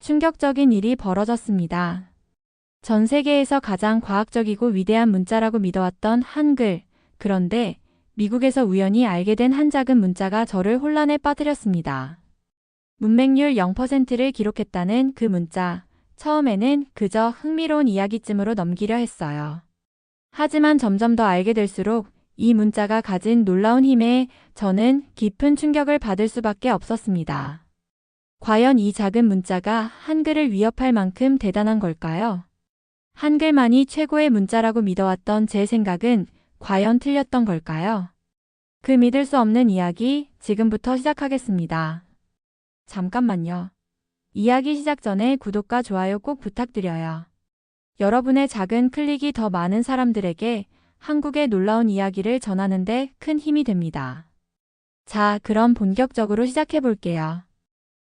충격적인 일이 벌어졌습니다. 전 세계에서 가장 과학적이고 위대한 문자라고 믿어왔던 한글. 그런데 미국에서 우연히 알게 된 한 작은 문자가 저를 혼란에 빠뜨렸습니다. 문맹률 0%를 기록했다는 그 문자. 처음에는 그저 흥미로운 이야기쯤으로 넘기려 했어요. 하지만 점점 더 알게 될수록 이 문자가 가진 놀라운 힘에 저는 깊은 충격을 받을 수밖에 없었습니다. 과연 이 작은 문자가 한글을 위협할 만큼 대단한 걸까요? 한글만이 최고의 문자라고 믿어왔던 제 생각은 과연 틀렸던 걸까요? 그 믿을 수 없는 이야기 지금부터 시작하겠습니다. 잠깐만요. 이야기 시작 전에 구독과 좋아요 꼭 부탁드려요. 여러분의 작은 클릭이 더 많은 사람들에게 한국의 놀라운 이야기를 전하는데 큰 힘이 됩니다. 자, 그럼 본격적으로 시작해 볼게요.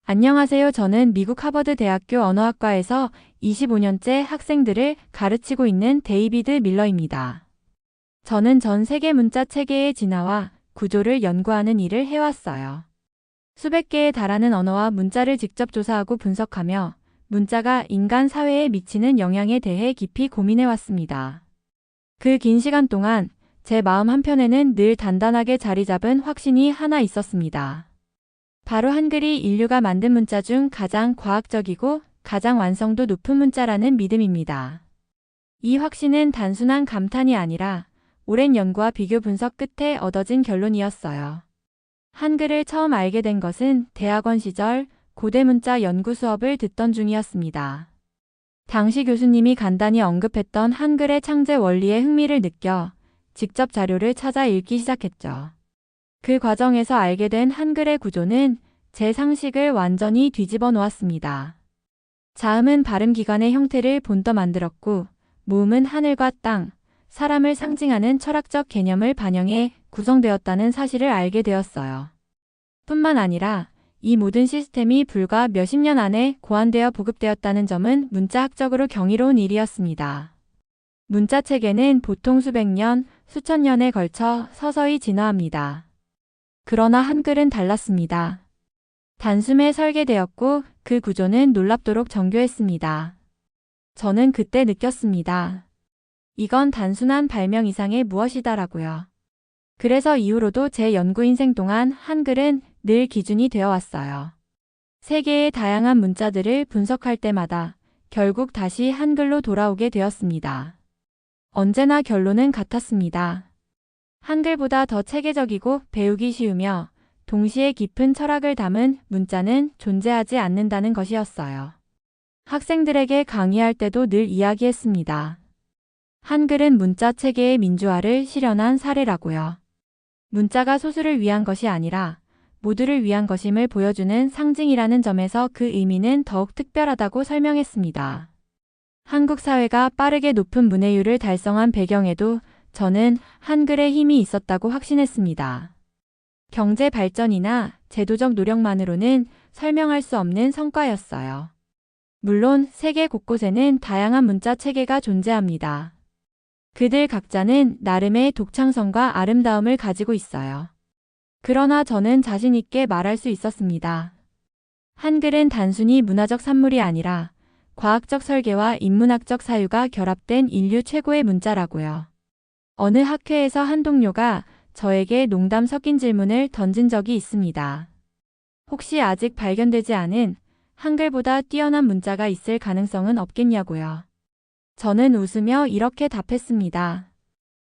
안녕하세요. 저는 미국 하버드 대학교 언어학과에서 25년째 학생들을 가르치고 있는 데이비드 밀러입니다. 저는 전 세계 문자 체계의 진화와 구조를 연구하는 일을 해왔어요. 수백 개에 달하는 언어와 문자를 직접 조사하고 분석하며 문자가 인간 사회에 미치는 영향에 대해 깊이 고민해왔습니다. 그 긴 시간 동안 제 마음 한편에는 늘 단단하게 자리 잡은 확신이 하나 있었습니다. 바로 한글이 인류가 만든 문자 중 가장 과학적이고 가장 완성도 높은 문자라는 믿음입니다. 이 확신은 단순한 감탄이 아니라 오랜 연구와 비교 분석 끝에 얻어진 결론이었어요. 한글을 처음 알게 된 것은 대학원 시절 고대 문자 연구 수업을 듣던 중이었습니다. 당시 교수님이 간단히 언급했던 한글의 창제 원리에 흥미를 느껴 직접 자료를 찾아 읽기 시작했죠. 그 과정에서 알게 된 한글의 구조는 제 상식을 완전히 뒤집어 놓았습니다. 자음은 발음기관의 형태를 본떠 만들었고, 모음은 하늘과 땅, 사람을 상징하는 철학적 개념을 반영해 구성되었다는 사실을 알게 되었어요. 뿐만 아니라 이 모든 시스템이 불과 몇십 년 안에 고안되어 보급되었다는 점은 문자학적으로 경이로운 일이었습니다. 문자 체계는 보통 수백 년, 수천 년에 걸쳐 서서히 진화합니다. 그러나 한글은 달랐습니다. 단숨에 설계되었고 그 구조는 놀랍도록 정교했습니다. 저는 그때 느꼈습니다. 이건 단순한 발명 이상의 무엇이다라고요. 그래서 이후로도 제 연구 인생 동안 한글은 늘 기준이 되어 왔어요. 세계의 다양한 문자들을 분석할 때마다 결국 다시 한글로 돌아오게 되었습니다. 언제나 결론은 같았습니다. 한글보다 더 체계적이고 배우기 쉬우며 동시에 깊은 철학을 담은 문자는 존재하지 않는다는 것이었어요. 학생들에게 강의할 때도 늘 이야기했습니다. 한글은 문자 체계의 민주화를 실현한 사례라고요. 문자가 소수를 위한 것이 아니라 모두를 위한 것임을 보여주는 상징이라는 점에서 그 의미는 더욱 특별하다고 설명했습니다. 한국 사회가 빠르게 높은 문해율을 달성한 배경에도 저는 한글의 힘이 있었다고 확신했습니다. 경제 발전이나 제도적 노력만으로는 설명할 수 없는 성과였어요. 물론 세계 곳곳에는 다양한 문자 체계가 존재합니다. 그들 각자는 나름의 독창성과 아름다움을 가지고 있어요. 그러나 저는 자신 있게 말할 수 있었습니다. 한글은 단순히 문화적 산물이 아니라 과학적 설계와 인문학적 사유가 결합된 인류 최고의 문자라고요. 어느 학회에서 한 동료가 저에게 농담 섞인 질문을 던진 적이 있습니다. 혹시 아직 발견되지 않은 한글보다 뛰어난 문자가 있을 가능성은 없겠냐고요. 저는 웃으며 이렇게 답했습니다.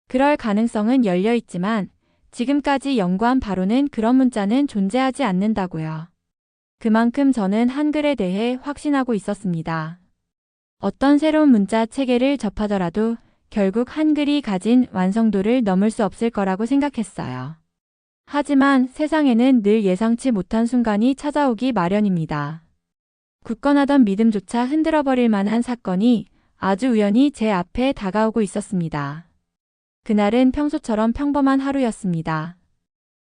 그럴 가능성은 열려 있지만 지금까지 연구한 바로는 그런 문자는 존재하지 않는다고요. 그만큼 저는 한글에 대해 확신하고 있었습니다. 어떤 새로운 문자 체계를 접하더라도 결국 한글이 가진 완성도를 넘을 수 없을 거라고 생각했어요. 하지만 세상에는 늘 예상치 못한 순간이 찾아오기 마련입니다. 굳건하던 믿음조차 흔들어버릴 만한 사건이 아주 우연히 제 앞에 다가오고 있었습니다. 그날은 평소처럼 평범한 하루였습니다.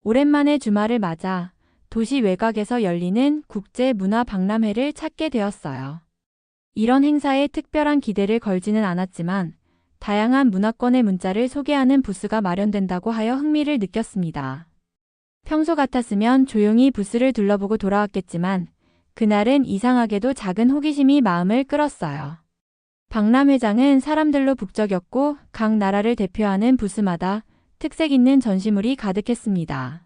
오랜만에 주말을 맞아 도시 외곽에서 열리는 국제문화박람회를 찾게 되었어요. 이런 행사에 특별한 기대를 걸지는 않았지만 다양한 문화권의 문자를 소개하는 부스가 마련된다고 하여 흥미를 느꼈습니다. 평소 같았으면 조용히 부스를 둘러보고 돌아왔겠지만 그날은 이상하게도 작은 호기심이 마음을 끌었어요. 박람 회장은 사람들로 북적였고 각 나라를 대표하는 부스마다 특색 있는 전시물이 가득했습니다.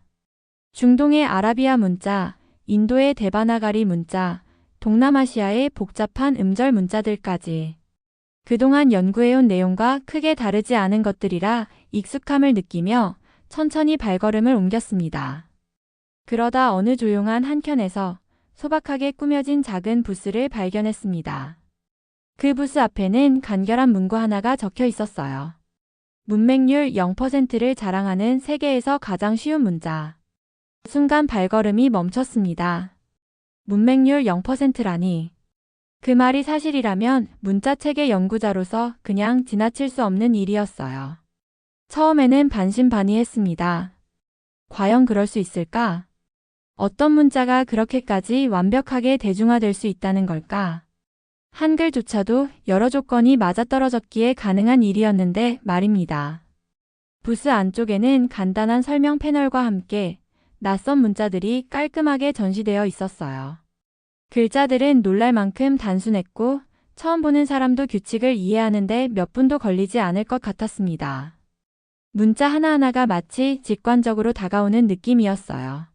중동의 아라비아 문자, 인도의 데바나가리 문자, 동남아시아의 복잡한 음절 문자들까지. 그동안 연구해온 내용과 크게 다르지 않은 것들이라 익숙함을 느끼며 천천히 발걸음을 옮겼습니다. 그러다 어느 조용한 한켠에서 소박하게 꾸며진 작은 부스를 발견했습니다. 그 부스 앞에는 간결한 문구 하나가 적혀 있었어요. 문맹률 0%를 자랑하는 세계에서 가장 쉬운 문자. 순간 발걸음이 멈췄습니다. 문맹률 0%라니. 그 말이 사실이라면 문자체계 연구자로서 그냥 지나칠 수 없는 일이었어요. 처음에는 반신반의했습니다. 과연 그럴 수 있을까? 어떤 문자가 그렇게까지 완벽하게 대중화될 수 있다는 걸까? 한글조차도 여러 조건이 맞아떨어졌기에 가능한 일이었는데 말입니다. 부스 안쪽에는 간단한 설명 패널과 함께 낯선 문자들이 깔끔하게 전시되어 있었어요. 글자들은 놀랄 만큼 단순했고 처음 보는 사람도 규칙을 이해하는데 몇 분도 걸리지 않을 것 같았습니다. 문자 하나하나가 마치 직관적으로 다가오는 느낌이었어요.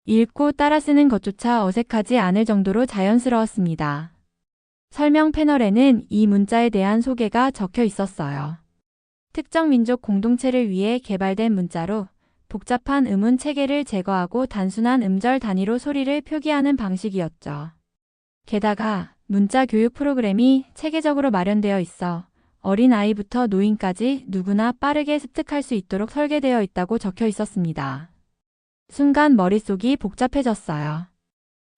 읽고 따라 쓰는 것조차 어색하지 않을 정도로 자연스러웠습니다. 설명 패널에는 이 문자에 대한 소개가 적혀 있었어요. 특정 민족 공동체를 위해 개발된 문자로 복잡한 음운 체계를 제거하고 단순한 음절 단위로 소리를 표기하는 방식이었죠. 게다가 문자 교육 프로그램이 체계적으로 마련되어 있어 어린 아이부터 노인까지 누구나 빠르게 습득할 수 있도록 설계되어 있다고 적혀 있었습니다. 순간 머릿속이 복잡해졌어요.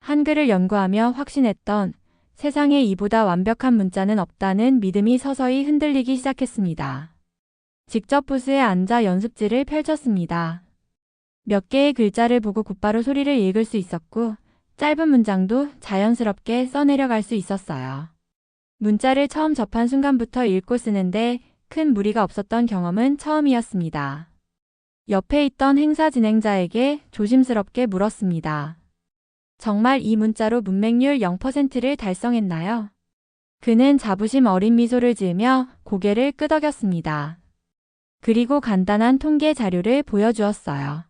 한글을 연구하며 확신했던 세상에 이보다 완벽한 문자는 없다는 믿음이 서서히 흔들리기 시작했습니다. 직접 부스에 앉아 연습지를 펼쳤습니다. 몇 개의 글자를 보고 곧바로 소리를 읽을 수 있었고 짧은 문장도 자연스럽게 써내려갈 수 있었어요. 문자를 처음 접한 순간부터 읽고 쓰는데 큰 무리가 없었던 경험은 처음이었습니다. 옆에 있던 행사 진행자에게 조심스럽게 물었습니다. 정말 이 문자로 문맹률 0%를 달성했나요? 그는 자부심 어린 미소를 지으며 고개를 끄덕였습니다. 그리고 간단한 통계 자료를 보여주었어요.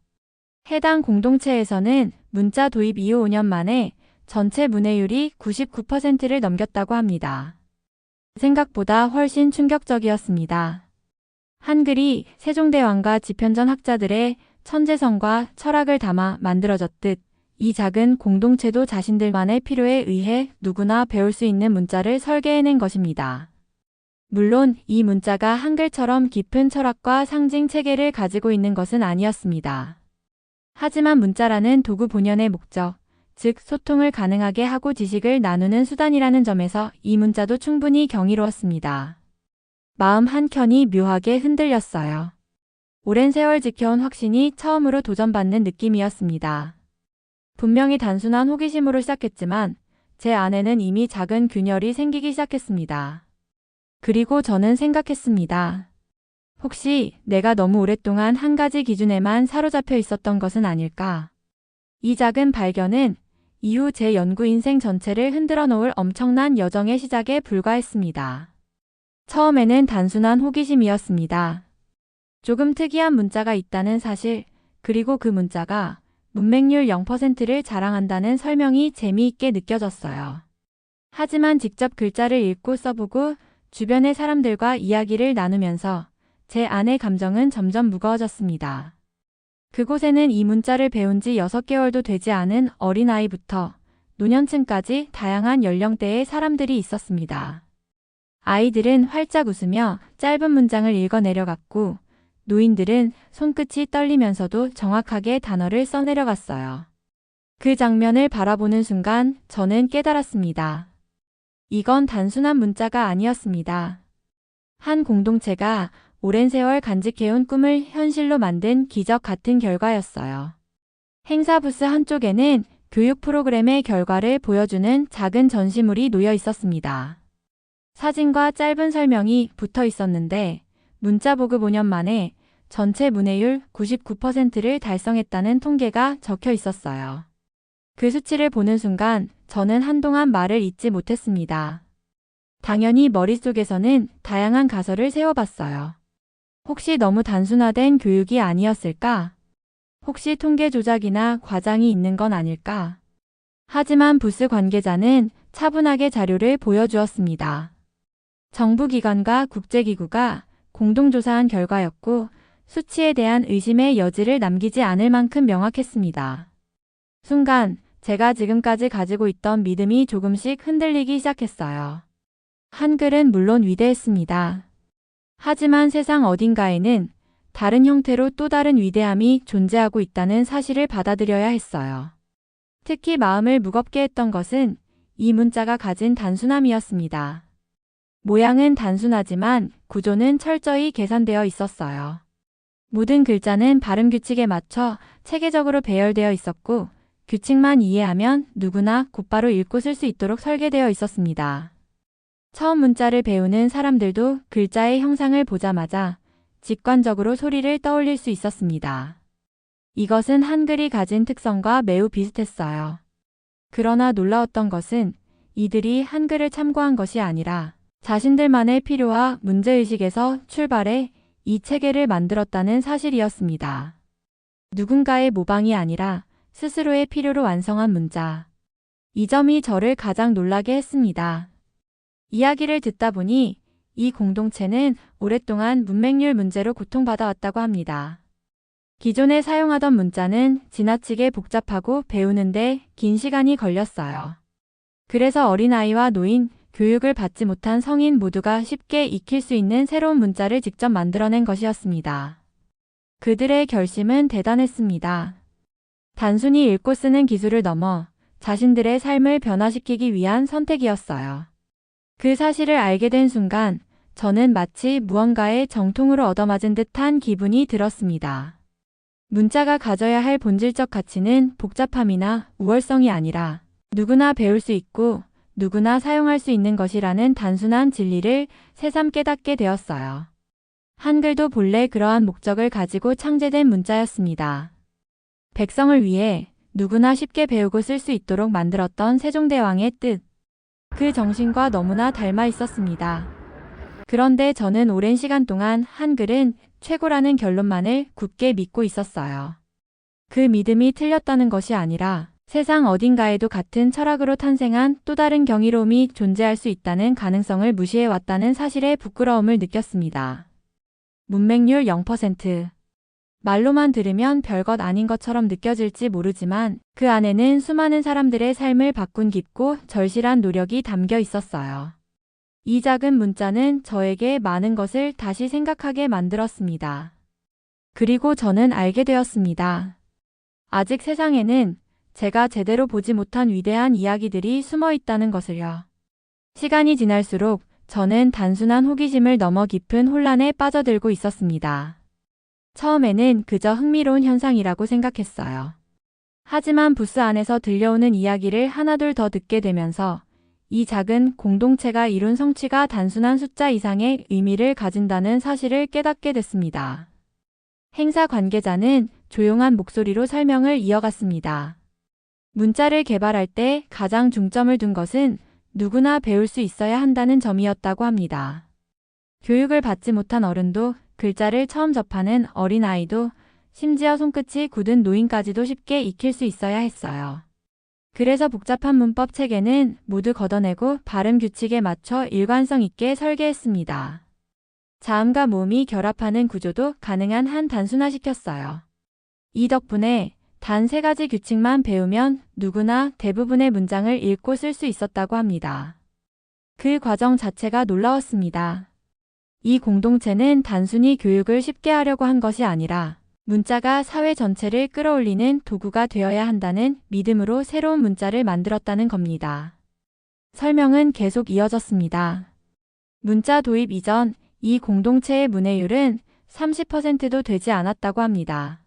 해당 공동체에서는 문자 도입 이후 5년 만에 전체 문해율이 99%를 넘겼다고 합니다. 생각보다 훨씬 충격적이었습니다. 한글이 세종대왕과 집현전 학자들의 천재성과 철학을 담아 만들어졌듯 이 작은 공동체도 자신들만의 필요에 의해 누구나 배울 수 있는 문자를 설계해낸 것입니다. 물론 이 문자가 한글처럼 깊은 철학과 상징 체계를 가지고 있는 것은 아니었습니다. 하지만 문자라는 도구 본연의 목적, 즉 소통을 가능하게 하고 지식을 나누는 수단이라는 점에서 이 문자도 충분히 경이로웠습니다. 마음 한켠이 묘하게 흔들렸어요. 오랜 세월 지켜온 확신이 처음으로 도전받는 느낌이었습니다. 분명히 단순한 호기심으로 시작했지만 제 안에는 이미 작은 균열이 생기기 시작했습니다. 그리고 저는 생각했습니다. 혹시 내가 너무 오랫동안 한 가지 기준에만 사로잡혀 있었던 것은 아닐까? 이 작은 발견은 이후 제 연구 인생 전체를 흔들어 놓을 엄청난 여정의 시작에 불과했습니다. 처음에는 단순한 호기심이었습니다. 조금 특이한 문자가 있다는 사실, 그리고 그 문자가 문맹률 0%를 자랑한다는 설명이 재미있게 느껴졌어요. 하지만 직접 글자를 읽고 써보고 주변의 사람들과 이야기를 나누면서 제 안의 감정은 점점 무거워졌습니다. 그곳에는 이 문자를 배운 지 6개월도 되지 않은 어린아이부터 노년층까지 다양한 연령대의 사람들이 있었습니다. 아이들은 활짝 웃으며 짧은 문장을 읽어내려갔고 노인들은 손끝이 떨리면서도 정확하게 단어를 써내려갔어요. 그 장면을 바라보는 순간 저는 깨달았습니다. 이건 단순한 문자가 아니었습니다. 한 공동체가 오랜 세월 간직해온 꿈을 현실로 만든 기적 같은 결과였어요. 행사 부스 한쪽에는 교육 프로그램의 결과를 보여주는 작은 전시물이 놓여 있었습니다. 사진과 짧은 설명이 붙어 있었는데 문자 보급 5년 만에 전체 문해율 99%를 달성했다는 통계가 적혀 있었어요. 그 수치를 보는 순간 저는 한동안 말을 잇지 못했습니다. 당연히 머릿속에서는 다양한 가설을 세워봤어요. 혹시 너무 단순화된 교육이 아니었을까? 혹시 통계 조작이나 과장이 있는 건 아닐까? 하지만 부스 관계자는 차분하게 자료를 보여주었습니다. 정부기관과 국제기구가 공동조사한 결과였고 수치에 대한 의심의 여지를 남기지 않을 만큼 명확했습니다. 순간 제가 지금까지 가지고 있던 믿음이 조금씩 흔들리기 시작했어요. 한글은 물론 위대했습니다. 하지만 세상 어딘가에는 다른 형태로 또 다른 위대함이 존재하고 있다는 사실을 받아들여야 했어요. 특히 마음을 무겁게 했던 것은 이 문자가 가진 단순함이었습니다. 모양은 단순하지만 구조는 철저히 계산되어 있었어요. 모든 글자는 발음 규칙에 맞춰 체계적으로 배열되어 있었고 규칙만 이해하면 누구나 곧바로 읽고 쓸 수 있도록 설계되어 있었습니다. 처음 문자를 배우는 사람들도 글자의 형상을 보자마자 직관적으로 소리를 떠올릴 수 있었습니다. 이것은 한글이 가진 특성과 매우 비슷했어요. 그러나 놀라웠던 것은 이들이 한글을 참고한 것이 아니라 자신들만의 필요와 문제의식에서 출발해 이 체계를 만들었다는 사실이었습니다. 누군가의 모방이 아니라 스스로의 필요로 완성한 문자. 이 점이 저를 가장 놀라게 했습니다. 이야기를 듣다 보니 이 공동체는 오랫동안 문맹률 문제로 고통받아왔다고 합니다. 기존에 사용하던 문자는 지나치게 복잡하고 배우는데 긴 시간이 걸렸어요. 그래서 어린아이와 노인, 교육을 받지 못한 성인 모두가 쉽게 익힐 수 있는 새로운 문자를 직접 만들어낸 것이었습니다. 그들의 결심은 대단했습니다. 단순히 읽고 쓰는 기술을 넘어 자신들의 삶을 변화시키기 위한 선택이었어요. 그 사실을 알게 된 순간 저는 마치 무언가의 정통으로 얻어맞은 듯한 기분이 들었습니다. 문자가 가져야 할 본질적 가치는 복잡함이나 우월성이 아니라 누구나 배울 수 있고 누구나 사용할 수 있는 것이라는 단순한 진리를 새삼 깨닫게 되었어요. 한글도 본래 그러한 목적을 가지고 창제된 문자였습니다. 백성을 위해 누구나 쉽게 배우고 쓸 수 있도록 만들었던 세종대왕의 뜻. 그 정신과 너무나 닮아 있었습니다. 그런데 저는 오랜 시간 동안 한글은 최고라는 결론만을 굳게 믿고 있었어요. 그 믿음이 틀렸다는 것이 아니라 세상 어딘가에도 같은 철학으로 탄생한 또 다른 경이로움이 존재할 수 있다는 가능성을 무시해왔다는 사실에 부끄러움을 느꼈습니다. 문맹률 0%. 말로만 들으면 별것 아닌 것처럼 느껴질지 모르지만 그 안에는 수많은 사람들의 삶을 바꾼 깊고 절실한 노력이 담겨 있었어요. 이 작은 문자는 저에게 많은 것을 다시 생각하게 만들었습니다. 그리고 저는 알게 되었습니다. 아직 세상에는 제가 제대로 보지 못한 위대한 이야기들이 숨어 있다는 것을요. 시간이 지날수록 저는 단순한 호기심을 넘어 깊은 혼란에 빠져들고 있었습니다. 처음에는 그저 흥미로운 현상이라고 생각했어요. 하지만 부스 안에서 들려오는 이야기를 하나둘 더 듣게 되면서 이 작은 공동체가 이룬 성취가 단순한 숫자 이상의 의미를 가진다는 사실을 깨닫게 됐습니다. 행사 관계자는 조용한 목소리로 설명을 이어갔습니다. 문자를 개발할 때 가장 중점을 둔 것은 누구나 배울 수 있어야 한다는 점이었다고 합니다. 교육을 받지 못한 어른도 글자를 처음 접하는 어린아이도 심지어 손끝이 굳은 노인까지도 쉽게 익힐 수 있어야 했어요. 그래서 복잡한 문법 체계는 모두 걷어내고 발음 규칙에 맞춰 일관성 있게 설계했습니다. 자음과 모음이 결합하는 구조도 가능한 한 단순화시켰어요. 이 덕분에 단 3가지 규칙만 배우면 누구나 대부분의 문장을 읽고 쓸 수 있었다고 합니다. 그 과정 자체가 놀라웠습니다. 이 공동체는 단순히 교육을 쉽게 하려고 한 것이 아니라 문자가 사회 전체를 끌어올리는 도구가 되어야 한다는 믿음으로 새로운 문자를 만들었다는 겁니다. 설명은 계속 이어졌습니다. 문자 도입 이전 이 공동체의 문해율은 30%도 되지 않았다고 합니다.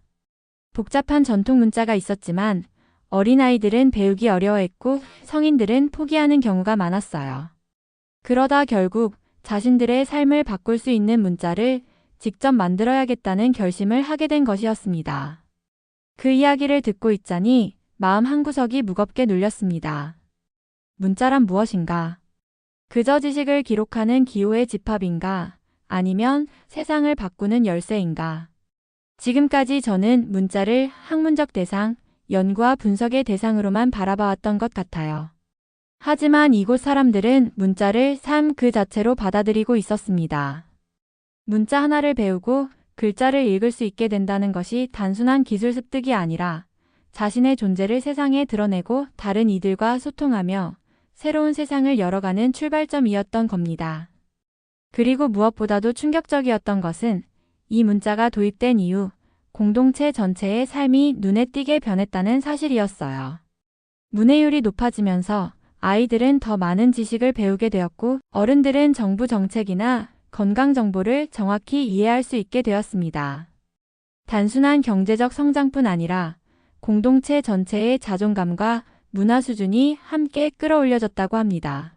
복잡한 전통 문자가 있었지만 어린아이들은 배우기 어려워했고 성인들은 포기하는 경우가 많았어요. 그러다 결국 자신들의 삶을 바꿀 수 있는 문자를 직접 만들어야겠다는 결심을 하게 된 것이었습니다. 그 이야기를 듣고 있자니 마음 한구석이 무겁게 눌렸습니다. 문자란 무엇인가? 그저 지식을 기록하는 기호의 집합인가? 아니면 세상을 바꾸는 열쇠인가? 지금까지 저는 문자를 학문적 대상, 연구와 분석의 대상으로만 바라봐왔던 것 같아요. 하지만 이곳 사람들은 문자를 삶 그 자체로 받아들이고 있었습니다. 문자 하나를 배우고 글자를 읽을 수 있게 된다는 것이 단순한 기술 습득이 아니라 자신의 존재를 세상에 드러내고 다른 이들과 소통하며 새로운 세상을 열어가는 출발점이었던 겁니다. 그리고 무엇보다도 충격적이었던 것은 이 문자가 도입된 이후 공동체 전체의 삶이 눈에 띄게 변했다는 사실이었어요. 문해율이 높아지면서 아이들은 더 많은 지식을 배우게 되었고 어른들은 정부 정책이나 건강 정보를 정확히 이해할 수 있게 되었습니다. 단순한 경제적 성장뿐 아니라 공동체 전체의 자존감과 문화 수준이 함께 끌어올려졌다고 합니다.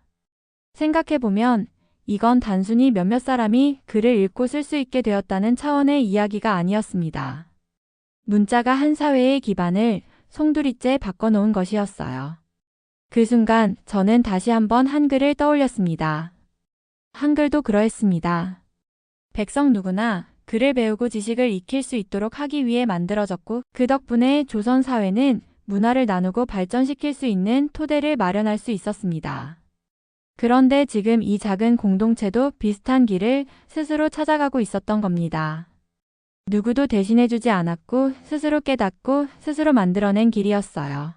생각해보면 이건 단순히 몇몇 사람이 글을 읽고 쓸 수 있게 되었다는 차원의 이야기가 아니었습니다. 문자가 한 사회의 기반을 송두리째 바꿔놓은 것이었어요. 그 순간 저는 다시 한번 한글을 떠올렸습니다. 한글도 그러했습니다. 백성 누구나 글을 배우고 지식을 익힐 수 있도록 하기 위해 만들어졌고 그 덕분에 조선 사회는 문화를 나누고 발전시킬 수 있는 토대를 마련할 수 있었습니다. 그런데 지금 이 작은 공동체도 비슷한 길을 스스로 찾아가고 있었던 겁니다. 누구도 대신해주지 않았고 스스로 깨닫고 스스로 만들어낸 길이었어요.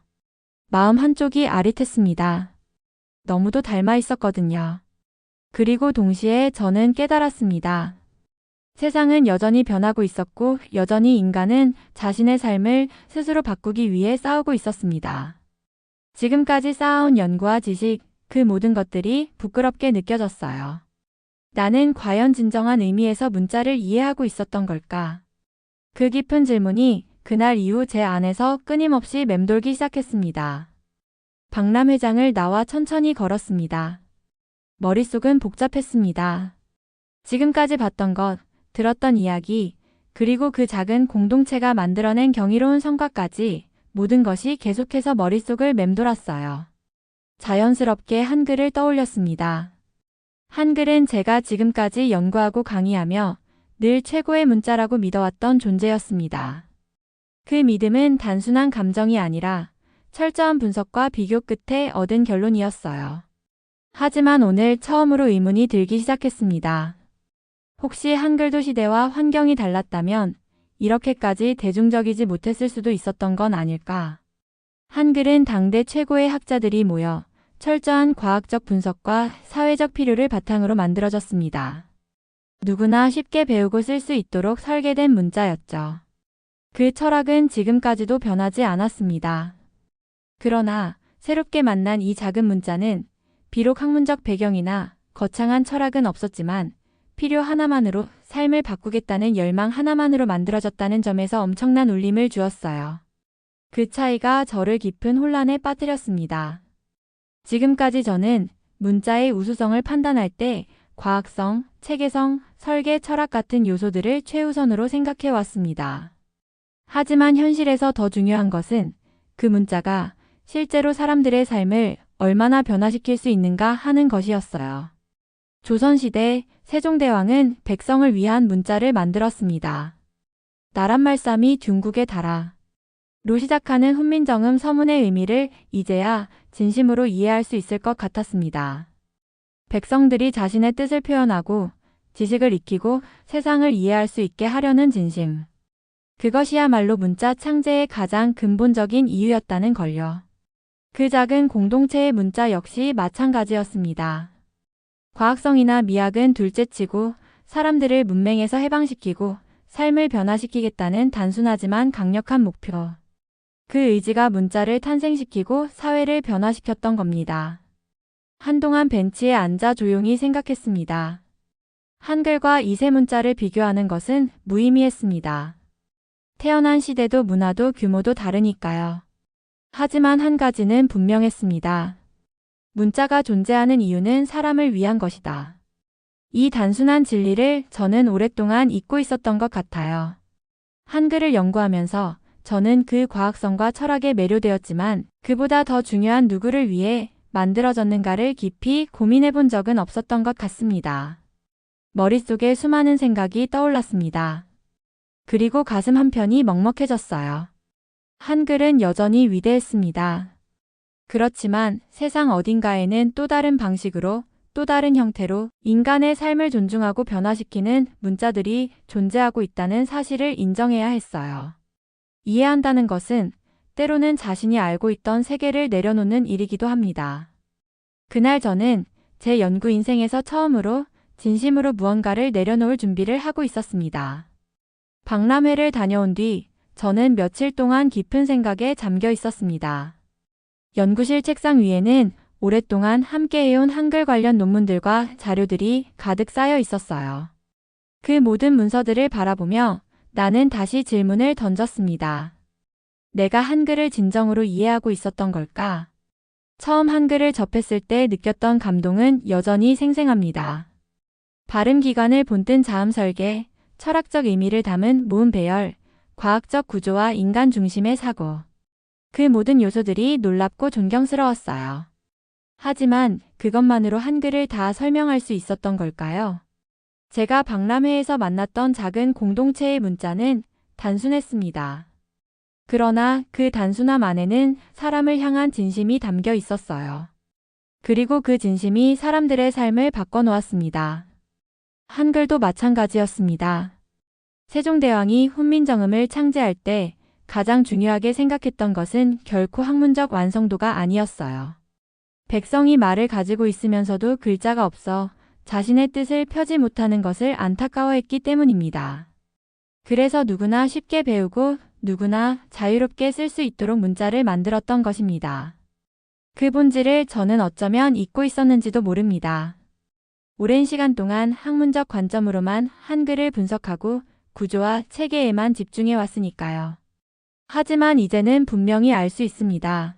마음 한쪽이 아릿했습니다. 너무도 닮아 있었거든요. 그리고 동시에 저는 깨달았습니다. 세상은 여전히 변하고 있었고 여전히 인간은 자신의 삶을 스스로 바꾸기 위해 싸우고 있었습니다. 지금까지 쌓아온 연구와 지식, 그 모든 것들이 부끄럽게 느껴졌어요. 나는 과연 진정한 의미에서 문자를 이해하고 있었던 걸까? 그 깊은 질문이 그날 이후 제 안에서 끊임없이 맴돌기 시작했습니다. 박람회장을 나와 천천히 걸었습니다. 머릿속은 복잡했습니다. 지금까지 봤던 것, 들었던 이야기, 그리고 그 작은 공동체가 만들어낸 경이로운 성과까지 모든 것이 계속해서 머릿속을 맴돌았어요. 자연스럽게 한글을 떠올렸습니다. 한글은 제가 지금까지 연구하고 강의하며 늘 최고의 문자라고 믿어왔던 존재였습니다. 그 믿음은 단순한 감정이 아니라 철저한 분석과 비교 끝에 얻은 결론이었어요. 하지만 오늘 처음으로 의문이 들기 시작했습니다. 혹시 한글도 시대와 환경이 달랐다면 이렇게까지 대중적이지 못했을 수도 있었던 건 아닐까? 한글은 당대 최고의 학자들이 모여 철저한 과학적 분석과 사회적 필요를 바탕으로 만들어졌습니다. 누구나 쉽게 배우고 쓸 수 있도록 설계된 문자였죠. 그 철학은 지금까지도 변하지 않았습니다. 그러나 새롭게 만난 이 작은 문자는 비록 학문적 배경이나 거창한 철학은 없었지만 필요 하나만으로 삶을 바꾸겠다는 열망 하나만으로 만들어졌다는 점에서 엄청난 울림을 주었어요. 그 차이가 저를 깊은 혼란에 빠뜨렸습니다. 지금까지 저는 문자의 우수성을 판단할 때 과학성, 체계성, 설계, 철학 같은 요소들을 최우선으로 생각해 왔습니다. 하지만 현실에서 더 중요한 것은 그 문자가 실제로 사람들의 삶을 얼마나 변화시킬 수 있는가 하는 것이었어요. 조선시대 세종대왕은 백성을 위한 문자를 만들었습니다. 나란말씀이 중국에 달아 로 시작하는 훈민정음 서문의 의미를 이제야 진심으로 이해할 수 있을 것 같았습니다. 백성들이 자신의 뜻을 표현하고 지식을 익히고 세상을 이해할 수 있게 하려는 진심. 그것이야말로 문자 창제의 가장 근본적인 이유였다는 걸요. 그 작은 공동체의 문자 역시 마찬가지였습니다. 과학성이나 미학은 둘째치고 사람들을 문맹에서 해방시키고 삶을 변화시키겠다는 단순하지만 강력한 목표. 그 의지가 문자를 탄생시키고 사회를 변화시켰던 겁니다. 한동안 벤치에 앉아 조용히 생각했습니다. 한글과 이세 문자를 비교하는 것은 무의미했습니다. 태어난 시대도 문화도 규모도 다르니까요. 하지만 한 가지는 분명했습니다. 문자가 존재하는 이유는 사람을 위한 것이다. 이 단순한 진리를 저는 오랫동안 잊고 있었던 것 같아요. 한글을 연구하면서 저는 그 과학성과 철학에 매료되었지만 그보다 더 중요한 누구를 위해 만들어졌는가를 깊이 고민해 본 적은 없었던 것 같습니다. 머릿속에 수많은 생각이 떠올랐습니다. 그리고 가슴 한편이 먹먹해졌어요. 한글은 여전히 위대했습니다. 그렇지만 세상 어딘가에는 또 다른 방식으로, 또 다른 형태로 인간의 삶을 존중하고 변화시키는 문자들이 존재하고 있다는 사실을 인정해야 했어요. 이해한다는 것은 때로는 자신이 알고 있던 세계를 내려놓는 일이기도 합니다. 그날 저는 제 연구 인생에서 처음으로 진심으로 무언가를 내려놓을 준비를 하고 있었습니다. 박람회를 다녀온 뒤 저는 며칠 동안 깊은 생각에 잠겨 있었습니다. 연구실 책상 위에는 오랫동안 함께해온 한글 관련 논문들과 자료들이 가득 쌓여 있었어요. 그 모든 문서들을 바라보며 나는 다시 질문을 던졌습니다. 내가 한글을 진정으로 이해하고 있었던 걸까? 처음 한글을 접했을 때 느꼈던 감동은 여전히 생생합니다. 발음 기관을 본뜬 자음 설계, 철학적 의미를 담은 모음 배열, 과학적 구조와 인간 중심의 사고. 그 모든 요소들이 놀랍고 존경스러웠어요. 하지만 그것만으로 한글을 다 설명할 수 있었던 걸까요? 제가 박람회에서 만났던 작은 공동체의 문자는 단순했습니다. 그러나 그 단순함 안에는 사람을 향한 진심이 담겨 있었어요. 그리고 그 진심이 사람들의 삶을 바꿔놓았습니다. 한글도 마찬가지였습니다. 세종대왕이 훈민정음을 창제할 때 가장 중요하게 생각했던 것은 결코 학문적 완성도가 아니었어요. 백성이 말을 가지고 있으면서도 글자가 없어 자신의 뜻을 펴지 못하는 것을 안타까워했기 때문입니다. 그래서 누구나 쉽게 배우고 누구나 자유롭게 쓸 수 있도록 문자를 만들었던 것입니다. 그 본질을 저는 어쩌면 잊고 있었는지도 모릅니다. 오랜 시간 동안 학문적 관점으로만 한글을 분석하고 구조와 체계에만 집중해 왔으니까요. 하지만 이제는 분명히 알 수 있습니다.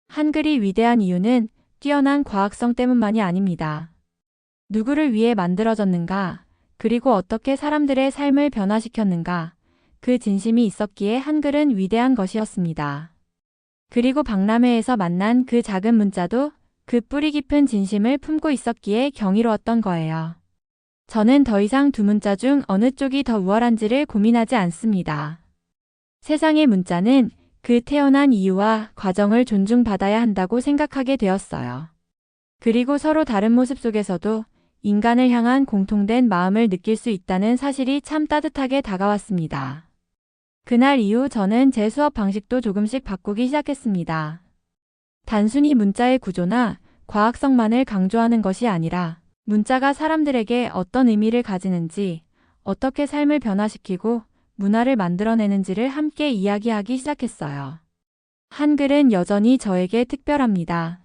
한글이 위대한 이유는 뛰어난 과학성 때문만이 아닙니다. 누구를 위해 만들어졌는가, 그리고 어떻게 사람들의 삶을 변화시켰는가, 그 진심이 있었기에 한글은 위대한 것이었습니다. 그리고 박람회에서 만난 그 작은 문자도 그 뿌리 깊은 진심을 품고 있었기에 경이로웠던 거예요. 저는 더 이상 두 문자 중 어느 쪽이 더 우월한지를 고민하지 않습니다. 세상의 문자는 그 태어난 이유와 과정을 존중받아야 한다고 생각하게 되었어요. 그리고 서로 다른 모습 속에서도 인간을 향한 공통된 마음을 느낄 수 있다는 사실이 참 따뜻하게 다가왔습니다. 그날 이후 저는 제 수업 방식도 조금씩 바꾸기 시작했습니다. 단순히 문자의 구조나 과학성만을 강조하는 것이 아니라 문자가 사람들에게 어떤 의미를 가지는지, 어떻게 삶을 변화시키고 문화를 만들어내는지를 함께 이야기하기 시작했어요. 한글은 여전히 저에게 특별합니다.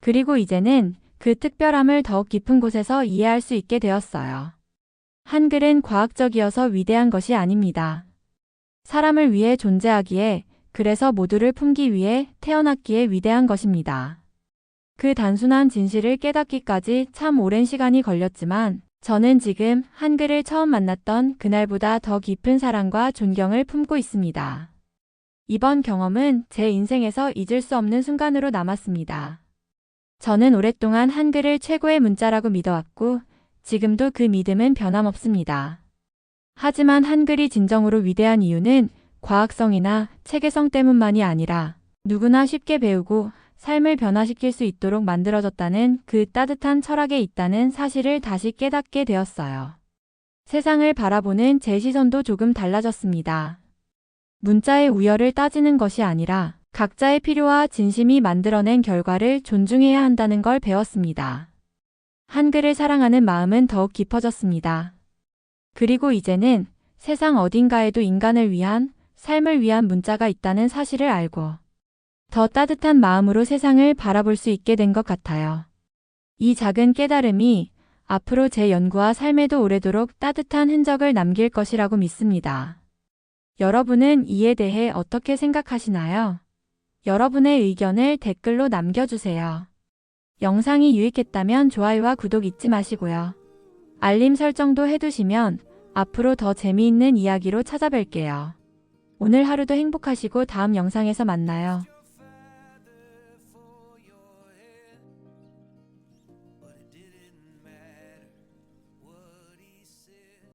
그리고 이제는 그 특별함을 더욱 깊은 곳에서 이해할 수 있게 되었어요. 한글은 과학적이어서 위대한 것이 아닙니다. 사람을 위해 존재하기에, 그래서 모두를 품기 위해 태어났기에 위대한 것입니다. 그 단순한 진실을 깨닫기까지 참 오랜 시간이 걸렸지만 저는 지금 한글을 처음 만났던 그날보다 더 깊은 사랑과 존경을 품고 있습니다. 이번 경험은 제 인생에서 잊을 수 없는 순간으로 남았습니다. 저는 오랫동안 한글을 최고의 문자라고 믿어왔고 지금도 그 믿음은 변함없습니다. 하지만 한글이 진정으로 위대한 이유는 과학성이나 체계성 때문만이 아니라 누구나 쉽게 배우고 삶을 변화시킬 수 있도록 만들어졌다는 그 따뜻한 철학에 있다는 사실을 다시 깨닫게 되었어요. 세상을 바라보는 제 시선도 조금 달라졌습니다. 문자의 우열을 따지는 것이 아니라 각자의 필요와 진심이 만들어낸 결과를 존중해야 한다는 걸 배웠습니다. 한글을 사랑하는 마음은 더욱 깊어졌습니다. 그리고 이제는 세상 어딘가에도 인간을 위한, 삶을 위한 문자가 있다는 사실을 알고 더 따뜻한 마음으로 세상을 바라볼 수 있게 된 것 같아요. 이 작은 깨달음이 앞으로 제 연구와 삶에도 오래도록 따뜻한 흔적을 남길 것이라고 믿습니다. 여러분은 이에 대해 어떻게 생각하시나요? 여러분의 의견을 댓글로 남겨주세요. 영상이 유익했다면 좋아요와 구독 잊지 마시고요. 알림 설정도 해두시면 앞으로 더 재미있는 이야기로 찾아뵐게요. 오늘 하루도 행복하시고 다음 영상에서 만나요.